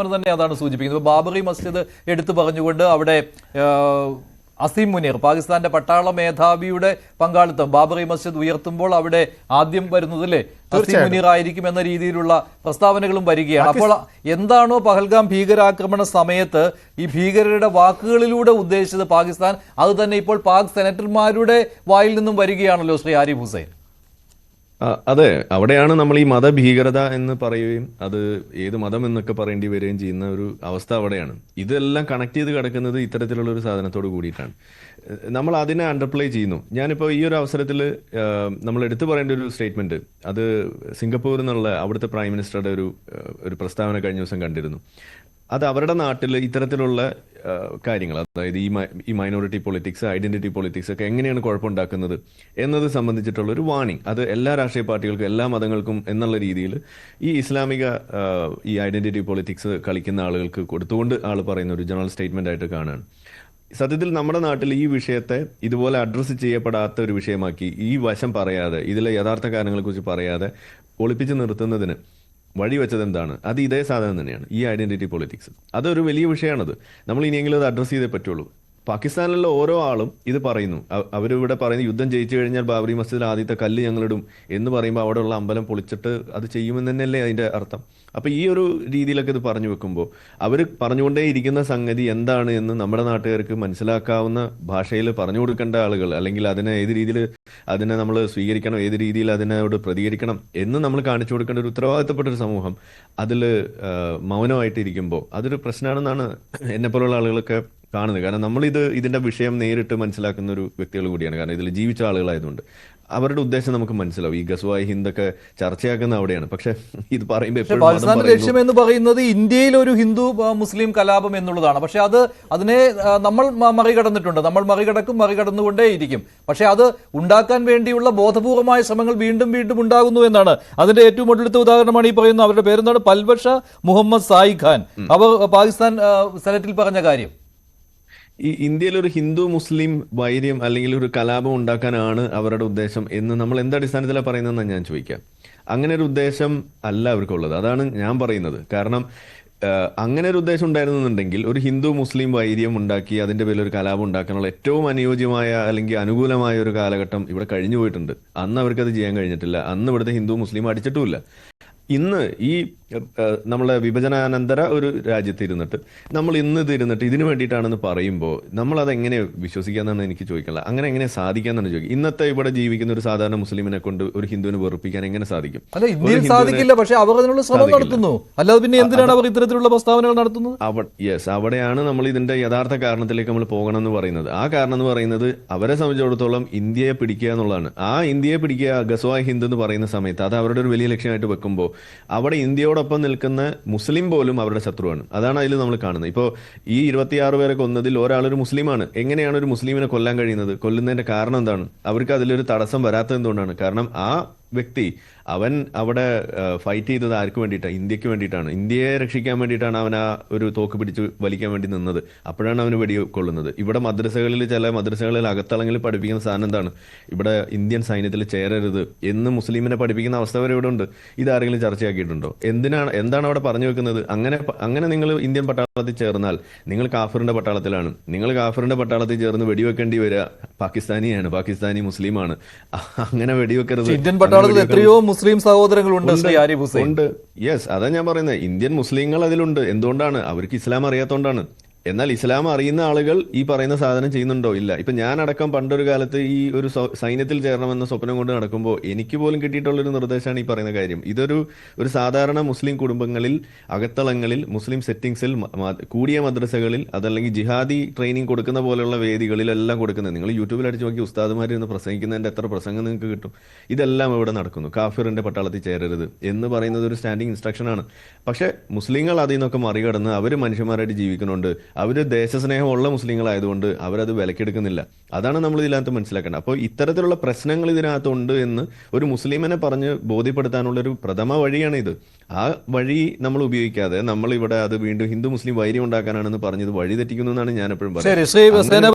അവർ തന്നെ അതാണ് സൂചിപ്പിക്കുന്നത്. ബാബറി മസ്ജിദ് എടുത്തു പറഞ്ഞുകൊണ്ട് അവിടെ അസീം മുനീർ, പാകിസ്ഥാന്റെ പട്ടാള മേധാവിയുടെ പങ്കാളിത്തം ബാബറി മസ്ജിദ് ഉയർത്തുമ്പോൾ അവിടെ ആദ്യം വരുന്നത് അല്ലേ അസീം മുനീർ ആയിരിക്കും എന്ന രീതിയിലുള്ള പ്രസ്താവനകളും വരികയാണ്. അപ്പോൾ എന്താണോ പഹൽഗാം ഭീകരാക്രമണ സമയത്ത് ഈ ഭീകരരുടെ വാക്കുകളിലൂടെ ഉദ്ദേശിച്ചത് പാകിസ്ഥാൻ, അത് തന്നെ ഇപ്പോൾ പാക് സെനറ്റർമാരുടെ വായിൽ നിന്നും വരികയാണല്ലോ ശ്രീ ആരിഫ് ഹുസൈൻ. അതെ, അവിടെയാണ് നമ്മൾ ഈ മതഭീകരത എന്ന് പറയുകയും അത് ഏത് മതം എന്നൊക്കെ പറയേണ്ടി വരികയും ചെയ്യുന്ന ഒരു അവസ്ഥ അവിടെയാണ്. ഇതെല്ലാം കണക്ട് ചെയ്ത് കിടക്കുന്നത് ഇത്തരത്തിലുള്ള ഒരു സാധനത്തോട് കൂടിയിട്ടാണ്. നമ്മൾ അതിനെ അണ്ടർപ്ലേ ചെയ്യുന്നു. ഞാനിപ്പോൾ ഈ ഒരു അവസരത്തിൽ നമ്മൾ എടുത്തു പറയേണ്ട ഒരു സ്റ്റേറ്റ്മെന്റ്, അത് സിംഗപ്പൂരിൽ നിന്നുള്ള അവിടുത്തെ പ്രൈം മിനിസ്റ്ററുടെ ഒരു പ്രസ്താവന കഴിഞ്ഞ ദിവസം കണ്ടിരുന്നു. അത് അവരുടെ നാട്ടിൽ ഇത്തരത്തിലുള്ള കാര്യങ്ങൾ, അതായത് ഈ മൈനോറിറ്റി പൊളിറ്റിക്സ്, ഐഡന്റിറ്റി പൊളിറ്റിക്സ് ഒക്കെ എങ്ങനെയാണ് കുഴപ്പമുണ്ടാക്കുന്നത് എന്നത് സംബന്ധിച്ചിട്ടുള്ള ഒരു വാർണിംഗ്, അത് എല്ലാ രാഷ്ട്രീയ പാർട്ടികൾക്കും എല്ലാ മതങ്ങൾക്കും എന്നുള്ള രീതിയിൽ ഈ ഇസ്ലാമിക ഈ ഐഡന്റിറ്റി പൊളിറ്റിക്സ് കളിക്കുന്ന ആളുകൾക്ക് കൊടുത്തുകൊണ്ട് ആൾ പറയുന്ന ഒരു ജനറൽ സ്റ്റേറ്റ്മെന്റ് ആയിട്ട് കാണുകയാണ്. സത്യത്തിൽ നമ്മുടെ നാട്ടിൽ ഈ വിഷയത്തെ ഇതുപോലെ അഡ്രസ്സ് ചെയ്യപ്പെടാത്ത ഒരു വിഷയമാക്കി ഈ വശം പറയാതെ, ഇതിലെ യഥാർത്ഥ കാര്യങ്ങളെക്കുറിച്ച് പറയാതെ ഒളിപ്പിച്ച് നിർത്തുന്നതിന് വഴിവെച്ചത് എന്താണ്? അത് ഇതേ സാധനം തന്നെയാണ്, ഈ ഐഡന്റിറ്റി പൊളിറ്റിക്സ്. അതൊരു വലിയ വിഷയമാണത്. നമ്മൾ ഇനിയെങ്കിലും അത് അഡ്രസ്സ് ചെയ്തേ പറ്റുള്ളൂ. പാകിസ്ഥാനിലുള്ള ഓരോ ആളും ഇത് പറയുന്നു. അവരിവിടെ പറയുന്നു യുദ്ധം ജയിച്ചു കഴിഞ്ഞാൽ ബാബറി മസ്ജിദിൽ ആദ്യത്തെ കല്ല് ഞങ്ങളിടും എന്ന് പറയുമ്പോൾ അവിടെയുള്ള അമ്പലം പൊളിച്ചിട്ട് അത് ചെയ്യുമെന്ന് തന്നെയല്ലേ അതിന്റെ അർത്ഥം. അപ്പൊ ഈ ഒരു രീതിയിലൊക്കെ ഇത് പറഞ്ഞു വെക്കുമ്പോൾ അവർ പറഞ്ഞുകൊണ്ടേ ഇരിക്കുന്ന സംഗതി എന്താണ് എന്ന് നമ്മുടെ നാട്ടുകാർക്ക് മനസ്സിലാക്കാവുന്ന ഭാഷയിൽ പറഞ്ഞു കൊടുക്കേണ്ട ആളുകൾ, അല്ലെങ്കിൽ അതിനെ ഏത് രീതിയിൽ അതിനെ നമ്മൾ സ്വീകരിക്കണം, ഏത് രീതിയിൽ അതിനോട് പ്രതികരിക്കണം എന്ന് നമ്മൾ കാണിച്ചു കൊടുക്കേണ്ട ഒരു ഉത്തരവാദിത്തപ്പെട്ട ഒരു സമൂഹം അതിൽ മൗനമായിട്ടിരിക്കുമ്പോൾ അതൊരു പ്രശ്നമാണെന്നാണ് എന്നെപ്പോലുള്ള ആളുകളൊക്കെ കാണുന്നത്. കാരണം ഇതിന്റെ വിഷയം നേരിട്ട് മനസ്സിലാക്കുന്ന ഒരു വ്യക്തികൾ കൂടിയാണ്. കാരണം ഇതിൽ ജീവിച്ച ആളുകളായതുകൊണ്ട് അവരുടെ ഉദ്ദേശം നമുക്ക് മനസ്സിലാവും. ഈ ഗസ്വായി ഹിന്ദൊക്കെ ചർച്ചയാക്കുന്ന അവിടെയാണ്. പക്ഷെ ഇത് പറയുമ്പോൾ പാകിസ്ഥാന്റെ ലക്ഷ്യം എന്ന് പറയുന്നത് ഇന്ത്യയിൽ ഒരു ഹിന്ദു മുസ്ലിം കലാപം എന്നുള്ളതാണ്. പക്ഷെ അതിനെ നമ്മൾ മറികടന്നിട്ടുണ്ട്, നമ്മൾ മറികടന്നുകൊണ്ടേയിരിക്കും. പക്ഷെ അത് ഉണ്ടാക്കാൻ വേണ്ടിയുള്ള ബോധപൂർവമായ ശ്രമങ്ങൾ വീണ്ടും വീണ്ടും ഉണ്ടാകുന്നു എന്നാണ് അതിന്റെ ഏറ്റവും ഒടുവിലത്തെ ഉദാഹരണമാണ് ഈ പറയുന്നത്. അവരുടെ പേരെന്താണ്? പൽവഷ മുഹമ്മദ് സായി ഖാൻ. അവർ പാകിസ്ഥാൻ സെനറ്റിൽ പറഞ്ഞ കാര്യം ഈ ഇന്ത്യയിൽ ഒരു ഹിന്ദു മുസ്ലിം വൈര്യം അല്ലെങ്കിൽ ഒരു കലാപം ഉണ്ടാക്കാനാണ് അവരുടെ ഉദ്ദേശം എന്ന് നമ്മൾ എന്തടിസ്ഥാനത്തിലാണ് പറയുന്നതെന്നാണ് ഞാൻ ചോദിക്കാം. അങ്ങനെ ഒരു ഉദ്ദേശം അല്ല അവർക്കുള്ളത്. അതാണ് ഞാൻ പറയുന്നത്. കാരണം അങ്ങനെ ഒരു ഉദ്ദേശം ഉണ്ടായിരുന്നുണ്ടെങ്കിൽ ഒരു ഹിന്ദു മുസ്ലിം വൈര്യം ഉണ്ടാക്കി അതിന്റെ പേരിൽ ഒരു കലാപം ഉണ്ടാക്കാനുള്ള ഏറ്റവും അനുയോജ്യമായ അല്ലെങ്കിൽ അനുകൂലമായ ഒരു കാലഘട്ടം ഇവിടെ കഴിഞ്ഞു പോയിട്ടുണ്ട്. അന്ന് അവർക്കത് ചെയ്യാൻ കഴിഞ്ഞിട്ടില്ല. അന്ന് ഇവിടുത്തെ ഹിന്ദു മുസ്ലിം അടിച്ചിട്ടുമില്ല. ഇന്ന് ഈ നമ്മളെ വിഭജനാനന്തര ഒരു രാജ്യത്ത് ഇരുന്നിട്ട് നമ്മൾ ഇതിരുന്നിട്ട് ഇതിനു വേണ്ടിയിട്ടാണെന്ന് പറയുമ്പോൾ നമ്മൾ അതെങ്ങനെ വിശ്വസിക്കാന്നാണ് എനിക്ക് ചോദിക്കാനുള്ളത്. അങ്ങനെ എങ്ങനെ സാധിക്കാന്നാണ് ചോദിക്കുക. ഇന്നത്തെ ഇവിടെ ജീവിക്കുന്ന ഒരു സാധാരണ മുസ്ലിമിനെ കൊണ്ട് ഒരു ഹിന്ദുവിനെ വെറുപ്പിക്കാൻ എങ്ങനെ സാധിക്കും? സാധിക്കില്ല. പക്ഷെ അവർ അതിനുള്ള ശ്രമം നടത്തുന്നു. അല്ലാതെ പിന്നെ എന്തിനാണ് അവർ ഇത്തരത്തിലുള്ള പ്രസ്താവനകൾ നടത്തുന്നത്? യെസ്, അവിടെയാണ് നമ്മൾ ഇതിന്റെ യഥാർത്ഥ കാരണത്തിലേക്ക് നമ്മൾ പോകണം എന്ന് പറയുന്നത്. ആ കാരണം എന്ന് പറയുന്നത് അവരെ സംബന്ധിച്ചിടത്തോളം ഇന്ത്യയെ പിടിക്കുക എന്നുള്ളതാണ്. ആ ഇന്ത്യയെ പിടിക്കുക, ഗസ്വായ് ഹിന്ദ് എന്ന് പറയുന്ന സമയത്ത് അത് അവരുടെ ഒരു വലിയ ലക്ഷ്യമായിട്ട് വെക്കുമ്പോൾ അവിടെ ഇന്ത്യയോടൊപ്പം നിൽക്കുന്ന മുസ്ലിം പോലും അവരുടെ ശത്രുവാണ്. അതാണ് അതിൽ നമ്മൾ കാണുന്നത്. ഇപ്പോൾ ഈ 26 പേരെ കൊന്നതിൽ ഒരാളൊരു മുസ്ലിമാണ്. എങ്ങനെയാണ് ഒരു മുസ്ലിമിനെ കൊല്ലാൻ കഴിയുന്നത്? കൊല്ലുന്നതിന്റെ കാരണം എന്താണ്? അവർക്ക് അതിലൊരു തടസ്സം വരാത്തത് എന്തുകൊണ്ടാണ്? കാരണം ആ വ്യക്തി അവൻ അവിടെ ഫൈറ്റ് ചെയ്തത് ആർക്ക് വേണ്ടിയിട്ടാണ്? ഇന്ത്യക്ക് വേണ്ടിയിട്ടാണ്. ഇന്ത്യയെ രക്ഷിക്കാൻ വേണ്ടിയിട്ടാണ് അവൻ ആ ഒരു തോക്ക് പിടിച്ച് വലിക്കാൻ വേണ്ടി നിന്നത്. അപ്പോഴാണ് അവന് വെടികൊള്ളുന്നത്. ഇവിടെ ചില മദ്രസകളിൽ അകത്തളങ്ങളിൽ പഠിപ്പിക്കുന്ന സാധനം എന്താണ്? ഇവിടെ ഇന്ത്യൻ സൈന്യത്തിൽ ചേരരുത് എന്ന് മുസ്ലിമിനെ പഠിപ്പിക്കുന്ന അവസ്ഥ വരെ ഇവിടെ ഉണ്ട്. ഇതാരെങ്കിലും ചർച്ചയാക്കിയിട്ടുണ്ടോ? എന്താണ് അവിടെ പറഞ്ഞു വെക്കുന്നത്? അങ്ങനെ നിങ്ങൾ ഇന്ത്യൻ പട്ടാളത്തിൽ ചേർന്നാൽ നിങ്ങൾ കാഫിറിന്റെ പട്ടാളത്തിലാണ്. നിങ്ങൾ കാഫിറിന്റെ പട്ടാളത്തിൽ ചേർന്ന് വെടിവെക്കേണ്ടി വരിക പാകിസ്ഥാനിയാണ്, പാകിസ്ഥാനി മുസ്ലിമാണ്. അങ്ങനെ വെടിവെക്കരുത്. എത്രയോ മുസ്ലിം സഹോദരങ്ങളുണ്ട് ശ്രീ ആരിഫ് ഹുസൈൻ. യെസ്, അതാ ഞാൻ പറയുന്നത്. ഇന്ത്യൻ മുസ്ലിങ്ങൾ അതിലുണ്ട്. എന്തുകൊണ്ടാണ്? അവർക്ക് ഇസ്ലാം അറിയാത്തതുകൊണ്ടാണ്. എന്നാൽ ഇസ്ലാം അറിയുന്ന ആളുകൾ ഈ പറയുന്ന സാധനം ചെയ്യുന്നുണ്ടോ? ഇല്ല. ഇപ്പൊ ഞാനടക്കം പണ്ടൊരു കാലത്ത് ഈ ഒരു സൈന്യത്തിൽ ചേരണമെന്ന സ്വപ്നം കൊണ്ട് നടക്കുമ്പോൾ എനിക്ക് പോലും കിട്ടിയിട്ടുള്ളൊരു നിർദ്ദേശമാണ് ഈ പറയുന്ന കാര്യം. ഇതൊരു സാധാരണ മുസ്ലിം കുടുംബങ്ങളിൽ, അകത്തളങ്ങളിൽ, മുസ്ലിം സെറ്റിംഗ്സിൽ, കൂടിയ മദ്രസകളിൽ, അതല്ലെങ്കിൽ ജിഹാദി ട്രെയിനിങ് കൊടുക്കുന്ന പോലെയുള്ള വേദികളിലെല്ലാം കൊടുക്കുന്നത്. നിങ്ങൾ യൂട്യൂബിൽ അടിച്ചു നോക്കി ഉസ്താദുമാർ ഇന്ന് പ്രസംഗിക്കുന്നതിന്റെ എത്ര പ്രസംഗം നിങ്ങൾക്ക് കിട്ടും. ഇതെല്ലാം ഇവിടെ നടക്കുന്നു. കാഫിറിന്റെ പട്ടാളത്തിൽ ചേരരുത് എന്ന് പറയുന്നത് ഒരു സ്റ്റാൻഡിങ് ഇൻസ്ട്രക്ഷൻ ആണ്. പക്ഷെ മുസ്ലിങ്ങൾ അതിൽ നിന്നൊക്കെ മറികടന്ന് അവർ മനുഷ്യന്മാരായിട്ട് ജീവിക്കുന്നുണ്ട്. അവർ ദേശസ്നേഹമുള്ള മുസ്ലിങ്ങളായതുകൊണ്ട് അവരത് വിലക്കെടുക്കുന്നില്ല. അതാണ് നമ്മൾ ഇതിനകത്ത് മനസ്സിലാക്കേണ്ടത്. അപ്പോൾ ഇത്തരത്തിലുള്ള പ്രശ്നങ്ങൾ ഇതിനകത്തുണ്ട് എന്ന് ഒരു മുസ്ലിമിനെ പറഞ്ഞ് ബോധ്യപ്പെടുത്താനുള്ള ഒരു പ്രഥമ വഴിയാണ് ഇത്. ആ വഴി നമ്മൾ ഉപയോഗിക്കാതെ നമ്മൾ ഇവിടെ അത് വീണ്ടും ഹിന്ദു മുസ്ലിം വൈര്യം ഉണ്ടാക്കാനാണെന്ന് പറഞ്ഞത് വഴി തെറ്റിക്കുന്നു എന്നാണ് ഞാൻ എപ്പോഴും പറയുന്നത്.